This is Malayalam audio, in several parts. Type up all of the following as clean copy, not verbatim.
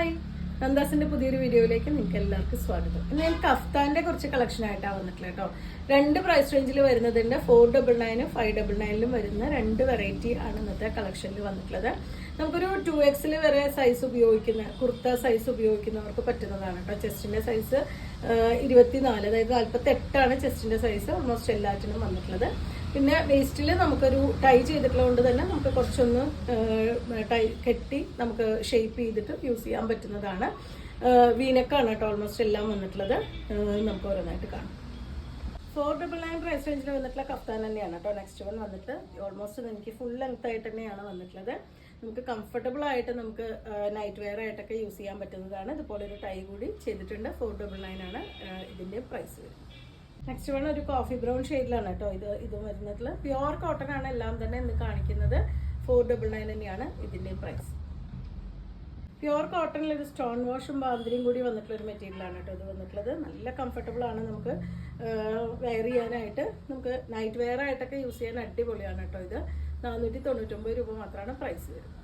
ഹായ്, നന്ദാസിന്റെ പുതിയൊരു വീഡിയോയിലേക്ക് നിങ്ങൾക്ക് എല്ലാവർക്കും സ്വാഗതം. ഇന്ന് ഞാൻ കഫ്താന്റെ കുറച്ച് കളക്ഷൻ ആയിട്ടാണ് വന്നിട്ടുള്ളത് കേട്ടോ. രണ്ട് പ്രൈസ് റേഞ്ചിൽ വരുന്നതുണ്ട്. 499 599 വരുന്ന രണ്ട് വെറൈറ്റി ആണ് ഇന്നത്തെ കളക്ഷനിൽ വന്നിട്ടുള്ളത്. നമുക്കൊരു 2X വരെ സൈസ് ഉപയോഗിക്കുന്ന കുർത്ത സൈസ് ഉപയോഗിക്കുന്നവർക്ക് പറ്റുന്നതാണ് കേട്ടോ. ചെസ്റ്റിന്റെ സൈസ് 24, അതായത് 48 ചെസ്റ്റിന്റെ സൈസ് ഓൾമോസ്റ്റ് എല്ലാറ്റിനും വന്നിട്ടുള്ളത്. പിന്നെ വേസ്റ്റിൽ നമുക്കൊരു ടൈ ചെയ്തിട്ടുള്ളത് കൊണ്ട് തന്നെ നമുക്ക് കുറച്ചൊന്ന് ടൈ കെട്ടി നമുക്ക് ഷേപ്പ് ചെയ്തിട്ട് യൂസ് ചെയ്യാൻ പറ്റുന്നതാണ്. വീനക്കാണ് കേട്ടോ ഓൾമോസ്റ്റ് എല്ലാം വന്നിട്ടുള്ളത്. നമുക്ക് ഓരോന്നായിട്ട് കാണാം. 499 പ്രൈസ് റേഞ്ചിൽ വന്നിട്ടുള്ള കഫ്താൻ തന്നെയാണ് കേട്ടോ. നെക്സ്റ്റ് വൺ വന്നിട്ട് ഓൾമോസ്റ്റ് എനിക്ക് ഫുൾ ലെങ്ത് ആയിട്ട് തന്നെയാണ് വന്നിട്ടുള്ളത്. നമുക്ക് കംഫർട്ടബിൾ ആയിട്ട് നമുക്ക് നൈറ്റ് വെയർ ആയിട്ടൊക്കെ യൂസ് ചെയ്യാൻ പറ്റുന്നതാണ്. ഇതുപോലെ ഒരു ടൈ കൂടി ചെയ്തിട്ടുണ്ട്. 499 ആണ് ഇതിന്റെ പ്രൈസ് വരുന്നത്. നെക്സ്റ്റ് വൺ ഒരു കോഫി ബ്രൗൺ ഷെയ്ഡിലാണ് കേട്ടോ ഇത് വരുന്നത്. പ്യുവർ കോട്ടൺ ആണ് എല്ലാം തന്നെ ഇന്ന് കാണിക്കുന്നത്. 499 തന്നെയാണ് ഇതിന്റെ പ്രൈസ്. പ്യുവർ കോട്ടണിൽ ഒരു സ്റ്റോൺ വാഷും ബാന്തിരിയും കൂടി വന്നിട്ടുള്ള ഒരു മെറ്റീരിയലാണ് കേട്ടോ ഇത് വന്നിട്ടുള്ളത്. നല്ല കംഫർട്ടബിൾ ആണ്. നമുക്ക് വെയർ ചെയ്യാനായിട്ട് നമുക്ക് നൈറ്റ് വെയർ ആയിട്ടൊക്കെ യൂസ് ചെയ്യാൻ അടിപൊളിയാണ് കേട്ടോ. ഇത് 499 രൂപ മാത്രമാണ് പ്രൈസ് വരുന്നത്.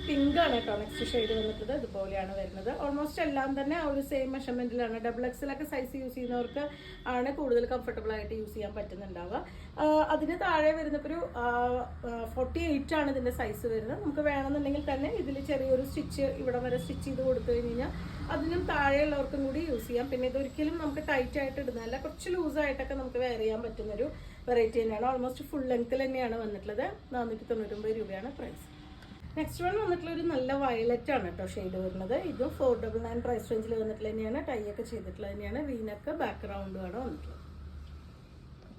പിങ്ക് ആണ് കേട്ടോ നെക്സ്റ്റ് ഷെയ്ഡ് വന്നിട്ടത്. ഇതുപോലെയാണ് വരുന്നത്. ഓൾമോസ്റ്റ് എല്ലാം തന്നെ ആ ഒരു സെയിം മെഷർമെന്റിലാണ്. XXL സൈസ് യൂസ് ചെയ്യുന്നവർക്ക് ആണ് കൂടുതൽ കംഫർട്ടബിൾ ആയിട്ട് യൂസ് ചെയ്യാൻ പറ്റുന്നുണ്ടാവുക. അതിന് താഴെ വരുന്നപ്പോൾ ഒരു 48 ആണ് ഇതിന്റെ സൈസ് വരുന്നത്. നമുക്ക് വേണമെന്നുണ്ടെങ്കിൽ തന്നെ ഇതിൽ ചെറിയൊരു സ്റ്റിച്ച് ഇവിടെ വരെ സ്റ്റിച്ച് ചെയ്ത് കൊടുത്തു കഴിഞ്ഞാൽ അതിനും താഴെയുള്ളവർക്കും കൂടി യൂസ് ചെയ്യാം. പിന്നെ ഇതൊരിക്കലും നമുക്ക് ടൈറ്റ് ആയിട്ട് ഇടുന്നതല്ല, കുറച്ച് ലൂസായിട്ടൊക്കെ നമുക്ക് വെയർ ചെയ്യാൻ പറ്റുന്നൊരു വെറൈറ്റി തന്നെയാണ്. ഓൾമോസ്റ്റ് ഫുൾ ലെങ്ത്തിൽ തന്നെയാണ് വന്നിട്ടുള്ളത്. 499 രൂപയാണ് പ്രൈസ്. നെക്സ്റ്റ് വൺ വന്നിട്ടുള്ള ഒരു നല്ല വയലറ്റ് ആണ് കേട്ടോ ഷെയ്ഡ് വരുന്നത്. ഇതും 499 പ്രൈസ് റേഞ്ചിൽ വന്നിട്ടുള്ള തന്നെയാണ്. ടൈ ഒക്കെ ചെയ്തിട്ടുള്ളത് തന്നെയാണ്. വീനക്ക് ബാക്ക്ഗ്രൗണ്ടുമാണ് വന്നിട്ടുള്ളത്.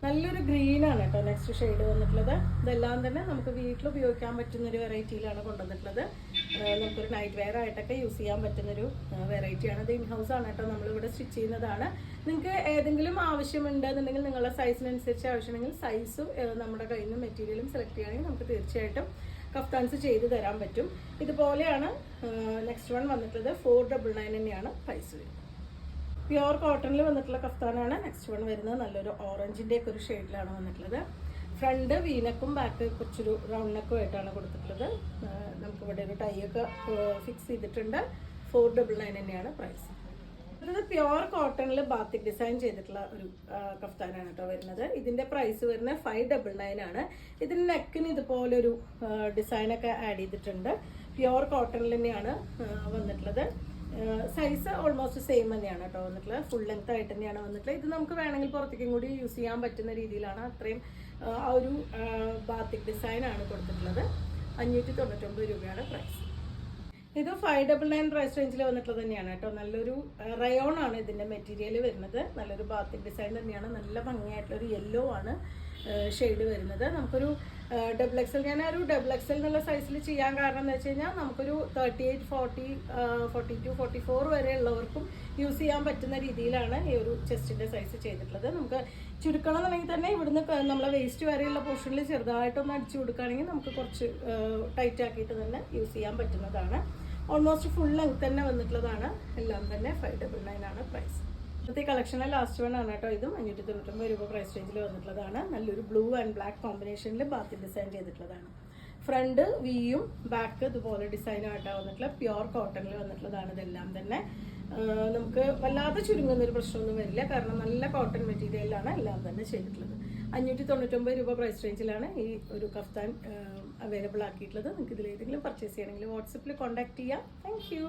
നല്ലൊരു ഗ്രീൻ ആണ് കേട്ടോ നെക്സ്റ്റ് ഷെയ്ഡ് വന്നിട്ടുള്ളത്. ഇതെല്ലാം തന്നെ നമുക്ക് വീട്ടിൽ ഉപയോഗിക്കാൻ പറ്റുന്ന ഒരു വെറൈറ്റിയിലാണ് കൊണ്ടുവന്നിട്ടുള്ളത്. നമുക്കൊരു നൈറ്റ് വെയർ ആയിട്ടൊക്കെ യൂസ് ചെയ്യാൻ പറ്റുന്നൊരു വെറൈറ്റിയാണ്. ഇത് ഇൻഹൗസ് ആണ് കേട്ടോ, നമ്മളിവിടെ സ്റ്റിച്ച് ചെയ്യുന്നതാണ്. നിങ്ങൾക്ക് ഏതെങ്കിലും ആവശ്യമുണ്ടെന്നുണ്ടെങ്കിൽ നിങ്ങളുടെ സൈസിനനുസരിച്ച് ആവശ്യമുണ്ടെങ്കിൽ സൈസും നമ്മുടെ കയ്യിൽ നിന്ന് മെറ്റീരിയലും സെലക്ട് ചെയ്യുകയാണെങ്കിൽ നമുക്ക് തീർച്ചയായിട്ടും കഫ്താൻസ് ചെയ്ത് തരാൻ പറ്റും. ഇതുപോലെയാണ് നെക്സ്റ്റ് വൺ വന്നിട്ടുള്ളത്. 499 തന്നെയാണ് പ്രൈസ് വരുന്നത്. പ്യുവർ കോട്ടണിൽ വന്നിട്ടുള്ള കഫ്താനാണ് നെക്സ്റ്റ് വൺ വരുന്നത്. നല്ലൊരു ഓറഞ്ചിൻ്റെ ഒക്കെ ഒരു ഷെയ്ഡിലാണ് വന്നിട്ടുള്ളത്. ഫ്രണ്ട് വീനക്കും ബാക്ക് കുറച്ചൊരു റൗണ്ട് നെക്കും ആയിട്ടാണ് കൊടുത്തിട്ടുള്ളത്. നമുക്കിവിടെ ഒരു ടൈ ഒക്കെ ഫിക്സ് ചെയ്തിട്ടുണ്ട്. 499 തന്നെയാണ് പ്രൈസ്. ഇത് പ്യുവർ കോട്ടണിൽ ബാത്തിക് ഡിസൈൻ ചെയ്തിട്ടുള്ള ഒരു കഫ്താനാണ് കേട്ടോ വരുന്നത്. ഇതിന്റെ പ്രൈസ് വരുന്നത് 599 ആണ്. ഇതിന് നെക്കിന് ഇതുപോലൊരു ഡിസൈനൊക്കെ ആഡ് ചെയ്തിട്ടുണ്ട്. പ്യുവർ കോട്ടണിൽ തന്നെയാണ് വന്നിട്ടുള്ളത്. സൈസ് ഓൾമോസ്റ്റ് സെയിം തന്നെയാണ് കേട്ടോ വന്നിട്ടുള്ളത്. ഫുൾ ലെങ്ത് ആയിട്ട് തന്നെയാണ് വന്നിട്ടുള്ളത്. ഇത് നമുക്ക് വേണമെങ്കിൽ പുറത്തേക്കും കൂടി യൂസ് ചെയ്യാൻ പറ്റുന്ന രീതിയിലാണ്. അത്രയും ആ ഒരു ബാത്തിക് ഡിസൈൻ ആണ് കൊടുത്തിട്ടുള്ളത്. 599 രൂപയാണ് പ്രൈസ്. ഇത് 599 പ്രൈസ് റേഞ്ചിൽ വന്നിട്ടുള്ളത് തന്നെയാണ് കേട്ടോ. നല്ലൊരു റയോൺ ആണ് ഇതിന്റെ മെറ്റീരിയൽ വരുന്നത്. നല്ലൊരു ബാത്തിക് ഡിസൈൻ തന്നെയാണ്. നല്ല ഭംഗിയായിട്ടുള്ളൊരു യെല്ലോ ആണ് ഷെയ്ഡ് വരുന്നത്. നമുക്കൊരു XXL, ഞാൻ ഒരു XXL എന്നുള്ള സൈസിൽ ചെയ്യാൻ കാരണം എന്ന് വെച്ച് കഴിഞ്ഞാൽ നമുക്കൊരു 38, 40, 42, 44 വരെ ഉള്ളവർക്കും യൂസ് ചെയ്യാൻ പറ്റുന്ന രീതിയിലാണ് ഈ ഒരു ചെസ്റ്റിന്റെ സൈസ് ചെയ്തിട്ടുള്ളത്. നമുക്ക് ചുരുക്കണം എന്നുണ്ടെങ്കിൽ തന്നെ ഇവിടുന്ന് നമ്മളെ വേസ്റ്റ് വരെയുള്ള പോർഷനിൽ ചെറുതായിട്ടൊന്ന് അടിച്ചു കൊടുക്കുകയാണെങ്കിൽ നമുക്ക് കുറച്ച് ടൈറ്റ് ആക്കിയിട്ട് തന്നെ യൂസ് ചെയ്യാൻ പറ്റുന്നതാണ്. ഓൾമോസ്റ്റ് ഫുൾ ലെങ്ത് തന്നെ വന്നിട്ടുള്ളതാണ്. എല്ലാം തന്നെ 599 ആണ് പ്രൈസ്. ഇന്നത്തെ കളക്ഷനിലെ ലാസ്റ്റ് വൺ ആണ് കേട്ടോ. ഇതും 599 രൂപ പ്രൈസ് റേഞ്ചിൽ വന്നിട്ടുള്ളതാണ്. നല്ലൊരു ബ്ലൂ ആൻഡ് ബ്ലാക്ക് കോമ്പിനേഷനിൽ ബാത്തി ഡിസൈൻ ചെയ്തിട്ടുള്ളതാണ്. ഫ്രണ്ട് വിയും ബാക്ക് ഇതുപോലെ ഡിസൈനായിട്ടാണ് വന്നിട്ടുള്ളത്. പ്യുവർ കോട്ടണിൽ വന്നിട്ടുള്ളതാണ് ഇതെല്ലാം തന്നെ. നമുക്ക് വല്ലാതെ ചുരുങ്ങുന്നൊരു പ്രശ്നമൊന്നും വരില്ല, കാരണം നല്ല കോട്ടൺ മെറ്റീരിയലാണ് എല്ലാം തന്നെ ചെയ്തിട്ടുള്ളത്. 599 രൂപ പ്രൈസ് റേഞ്ചിലാണ് ഈ ഒരു കഫ്താൻ അവൈലബിൾ ആക്കിയിട്ടുള്ളത്. നിങ്ങൾക്ക് ഇതിലേതെങ്കിലും പർച്ചേസ് ചെയ്യണമെങ്കിൽ വാട്സപ്പിൽ കോൺടാക്ട് ചെയ്യാം. Thank you.